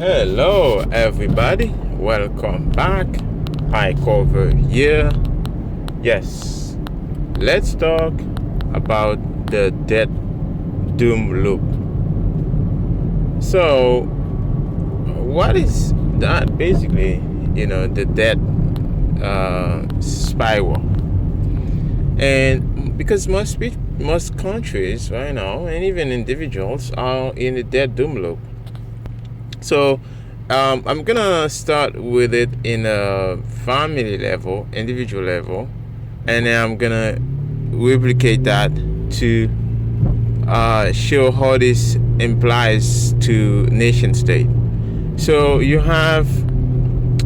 Hello, everybody. Welcome back. High Cover here. Yes, let's talk about the debt doom loop. So, what is that? Basically, the debt spiral, and because most countries right now, and even individuals, are in the debt doom loop. So I'm gonna start with it in a family level, individual level, and then I'm gonna replicate that to show how this implies to nation state. So you have,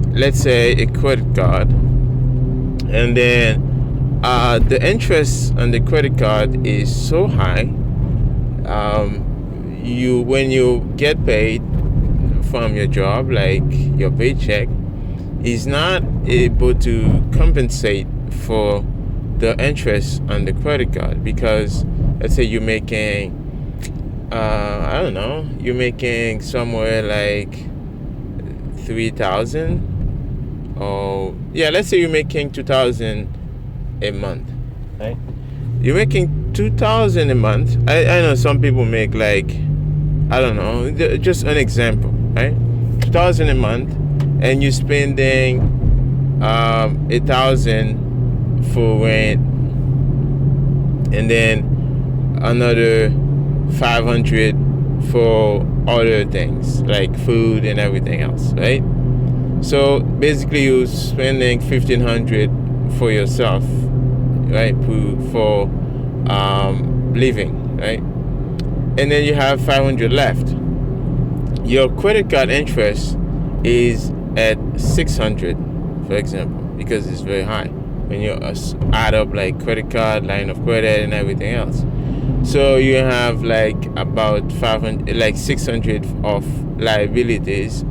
let's say, a credit card, and then the interest on the credit card is so high. When you get paid from your job, like your paycheck, is not able to compensate for the interest on the credit card, because let's say you're making you're making somewhere like 3,000, or let's say you're making 2,000 a month, right? You're making 2,000 a month. I know some people make, like, I don't know, just an example, right? 2,000 a month, and you're spending 1,000 for rent, and then another 500 for other things like food and everything else, right? So basically, you're spending 1,500 for yourself, right? For living, right? And then you have 500 left. Your credit card interest is at 600, for example, because it's very high when you add up like credit card, line of credit, and everything else. So you have like about 500, like 600 of liabilities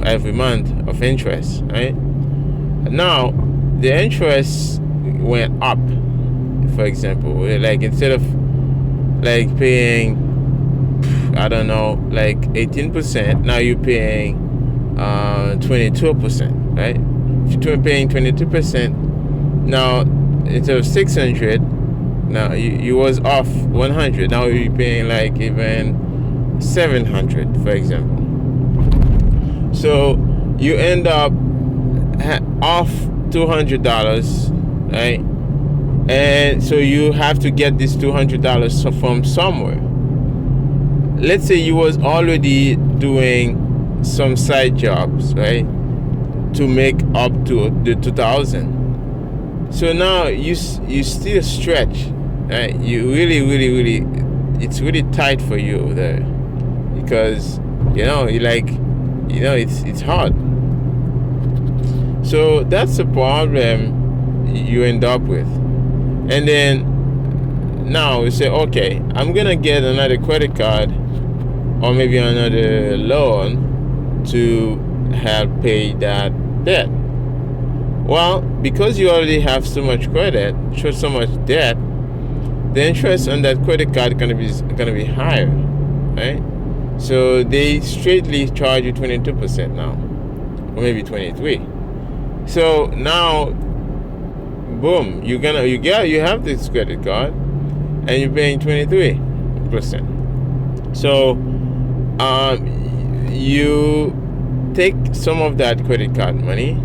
every month of interest, right? Now the interest went up. For example, like instead of like paying, I don't know, like 18%, now you're paying 22%, right? If you're paying 22%, now instead of 600, now you was off 100. Now you're paying like even 700, for example. So you end up off $200, right? And so you have to get this $200 from somewhere. Let's say you was already doing some side jobs, right, to make up to the 2,000. So now you still stretch, right? You really, it's really tight for you there, because it's hard. So that's the problem you end up with. And then now you say, okay, I'm gonna get another credit card or maybe another loan to help pay that debt. Well, because you already have so much credit, so much debt, the interest on that credit card is gonna be higher, right? So they straightly charge you 22% now, or maybe 23. So now, boom, you have this credit card, and you're paying 23%. So you take some of that credit card money,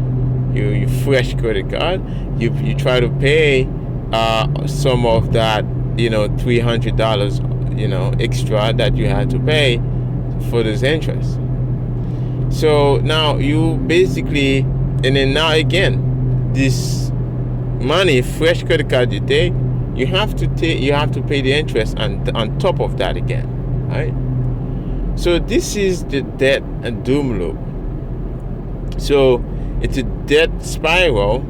you fresh credit card, you try to pay some of that, $300, extra that you had to pay for this interest. So now you basically, and then now again, this money, fresh credit card you take, you have to pay the interest on top of that again, right? So this is the debt and doom loop. So it's a debt spiral.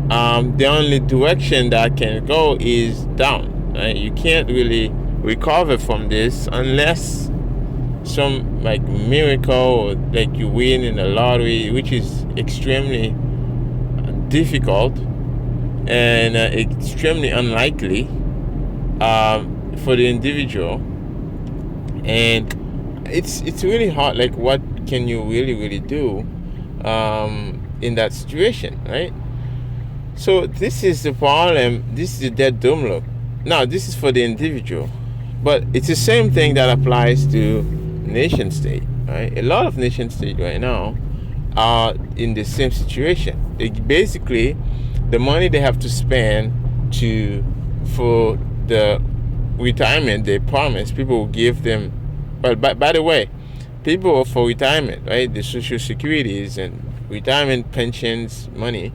The only direction that can go is down, right? You can't really recover from this unless some like miracle, or like you win in the lottery, which is extremely difficult and extremely unlikely for the individual. And it's really hard. Like, what can you really do in that situation, right? So this is the problem. This is the dead doom look. Now this is for the individual, but it's the same thing that applies to nation state, right? A lot of nation state right now are in the same situation. Basically, the money they have to spend for the retirement they promise, people will give them. Well, by the way, people for retirement, right? The social securities and retirement pensions money.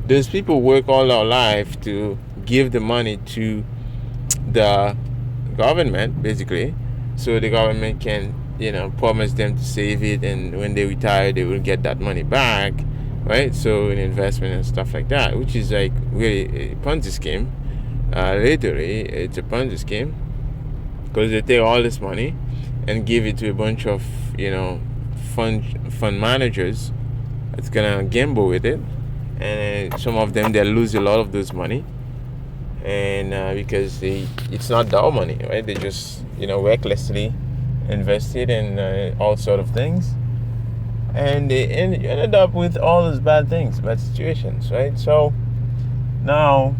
Those people work all their life to give the money to the government, basically, so the government can, promise them to save it, and when they retire, they will get that money back, right? So in investment and stuff like that, which is like really a Ponzi scheme. Literally, it's a Ponzi scheme because they take all this money and give it to a bunch of, fund managers that's gonna gamble with it, and some of them they lose a lot of this money, and because it's not their money, right? They just recklessly invested in all sort of things, and they ended up with all those bad things, bad situations, right? So now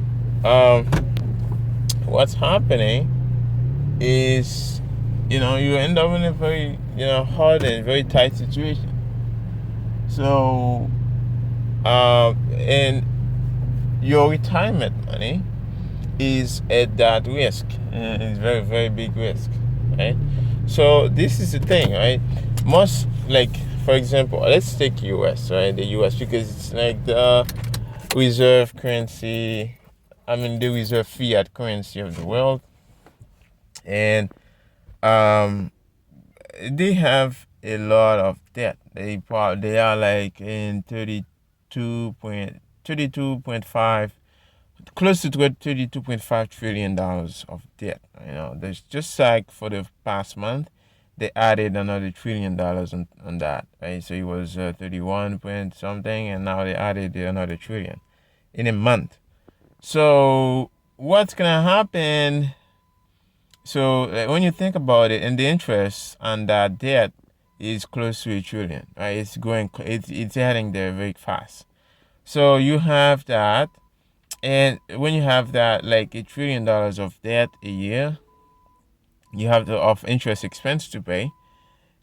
what's happening is you end up in a very hard and very tight situation. So and your retirement money is at that risk. It's very, very big risk, right? So this is the thing, right? Most, like, for example, let's take US, right? The US, because it's like the reserve currency, the reserve fiat currency of the world. And they have a lot of debt. They are like in 32.5, close to $32.5 trillion of debt. There's just like for the past month, they added another $1 trillion on that, right? So it was 31 point something, and now they added another trillion in a month. So what's gonna happen? So when you think about it, and the interest on that debt is close to $1 trillion, right? It's heading there very fast. So you have that. And when you have that, like $1 trillion of debt a year, you have of interest expense to pay.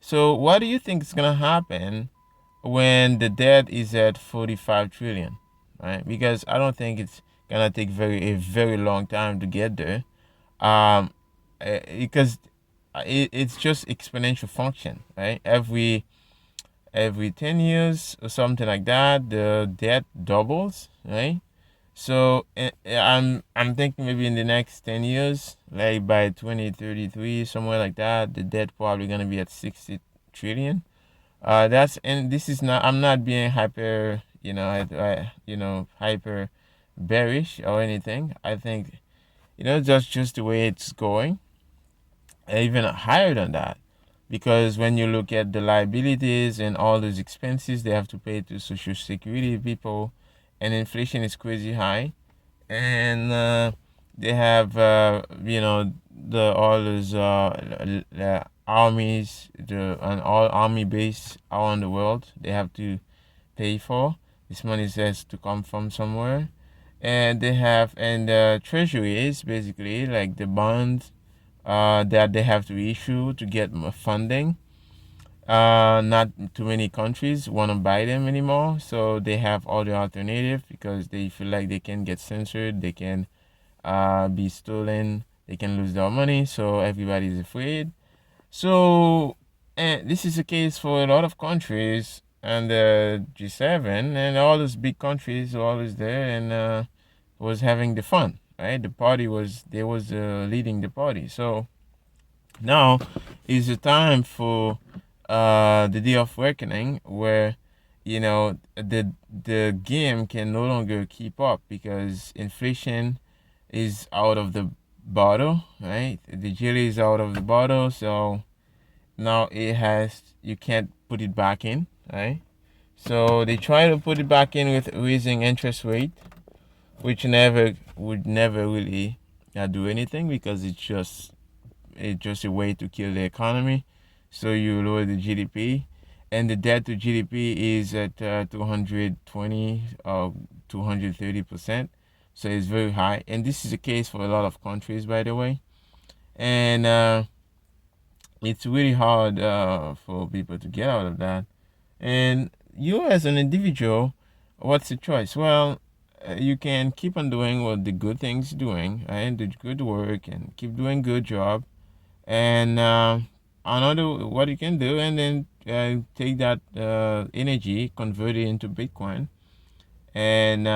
So what do you think is gonna happen when the debt is at 45 trillion, right? Because I don't think it's gonna take a very long time to get there, because it's just exponential function, right? Every 10 years or something like that, the debt doubles, right? So I'm thinking maybe in the next 10 years, like by 2033, somewhere like that, the debt probably gonna be at 60 trillion. And this is not, I'm not being hyper, hyper bearish or anything. I think, that's just the way it's going, even higher than that. Because when you look at the liabilities and all those expenses they have to pay to social security people, and inflation is crazy high, and they have the all those armies, and all army base around the world they have to pay for. This money has to come from somewhere, and they have, and the treasury is basically like the bonds that they have to issue to get funding. Not too many countries want to buy them anymore, so they have other alternative because they feel like they can get censored, they can be stolen, they can lose their money, so everybody's afraid. So, and this is the case for a lot of countries, and the G7 and all those big countries were always there, and was having the fun, right? The party was, they was leading the party. So now is the time for the day of reckoning, where the game can no longer keep up because inflation is out of the bottle, right? The jelly is out of the bottle, so now you can't put it back in, right? So they try to put it back in with raising interest rate, which would never really do anything, because it's just a way to kill the economy. So you lower the GDP, and the debt to GDP is at 220 or 230%. So it's very high, and this is the case for a lot of countries, by the way. And it's really hard for people to get out of that. And you, as an individual, what's the choice? Well, you can keep on doing what the good things doing, and do good work, and keep doing good job. And another what you can do, and then take that energy, convert it into Bitcoin, and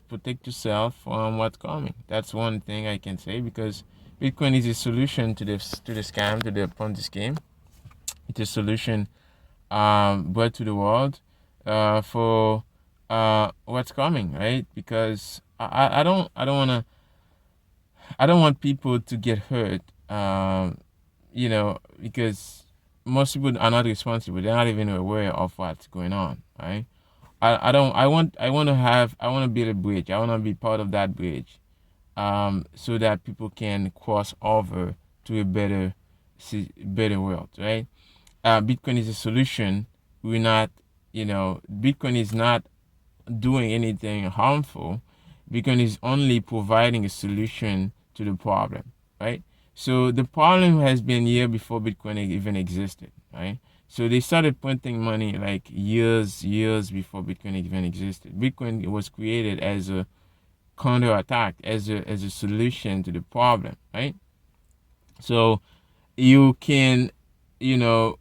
protect yourself from what's coming. That's one thing I can say, because Bitcoin is a solution to the scam, to the Ponzi scheme. It's a solution brought to the world for what's coming, right? Because I don't want people to get hurt. Because most people are not responsible. They're not even aware of what's going on, right? I don't I want to build a bridge. I want to be part of that bridge, so that people can cross over to a better world, right? Bitcoin is a solution. We're not, Bitcoin is not doing anything harmful. Bitcoin is only providing a solution to the problem, right? So the problem has been here before Bitcoin even existed, right? So they started printing money like years before Bitcoin even existed. Bitcoin was created as a counterattack, as a solution to the problem, right? So you can, you know,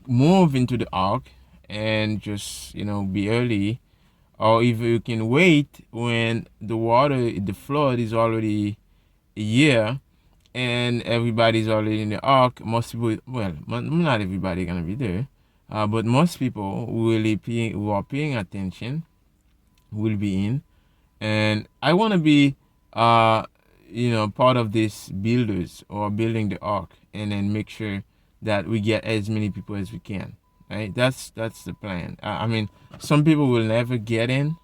move into the arc and just, be early, or if you can wait when the flood is already here and everybody's already in the ark. Most people, well, not everybody gonna be there, but most people who are paying attention will be in. And I want to be, part of this builders or building the ark, and then make sure that we get as many people as we can. Right? That's the plan. I mean, some people will never get in,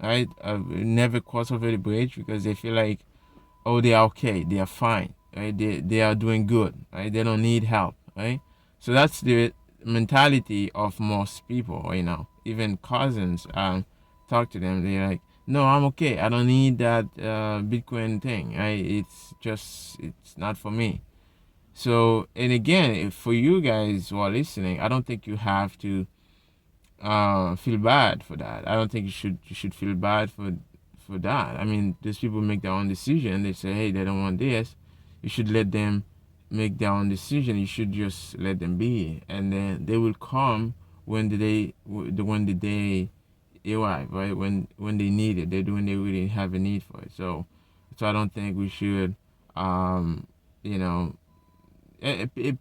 right? Never cross over the bridge because they feel like, oh, they are okay, they are fine, right? They are doing good, right? They don't need help, right? So that's the mentality of most people right now. Even cousins, talk to them, they're like, no, I'm okay. I don't need that Bitcoin thing. Right? It's not for me. So, and again, for you guys who are listening, I don't think you have to feel bad for that. I don't think you should feel bad for that. I mean, these people make their own decision. They say, hey, they don't want this. You should let them make their own decision. You should just let them be, and then they will come when the day arrive, right? When they need it, when they really have a need for it. So I don't think we should, you know,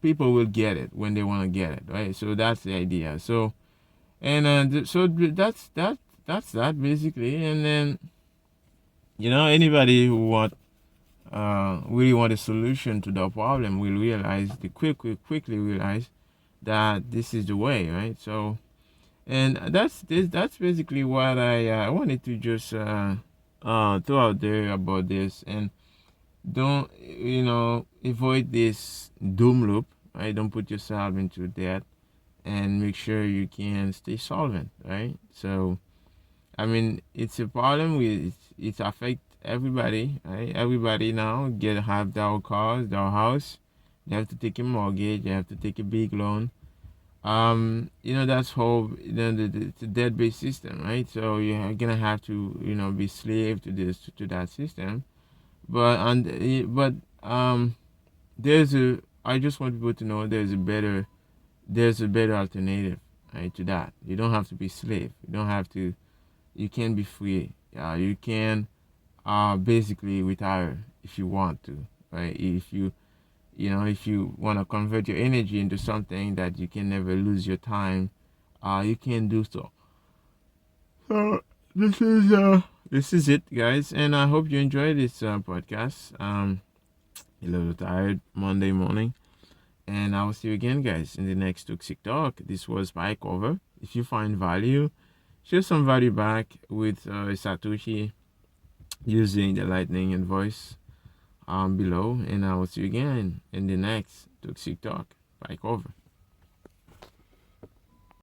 people will get it when they want to get it, right? So that's the idea. So and that's that basically. And then, anybody who really want a solution to the problem will realize quickly realize that this is the way, right? So, and that's basically what I wanted to just throw out there about this. And don't, avoid this doom loop, right? Don't put yourself into that, and make sure you can stay solvent, right? So, I mean, it's a problem with it affect everybody, right? Everybody now have their cars, their house. They have to take a mortgage. They have to take a big loan. That's whole, the debt-based system, right? So you're gonna have to, be slave to that system. But there's a. I just want people to know there's a better alternative, right, to that. You don't have to be slave. You don't have to. You can be free. You can basically retire if you want to, right? If you want to convert your energy into something that you can never lose your time, you can do so. So this is it, guys, and I hope you enjoy this podcast. A little tired Monday morning, and I will see you again, guys, in the next Toxic Talk. This was Mike Over. If you find value, share some value back with Satoshi using the lightning and voice below, and I will see you again in the next Toxic Talk. Bye, over.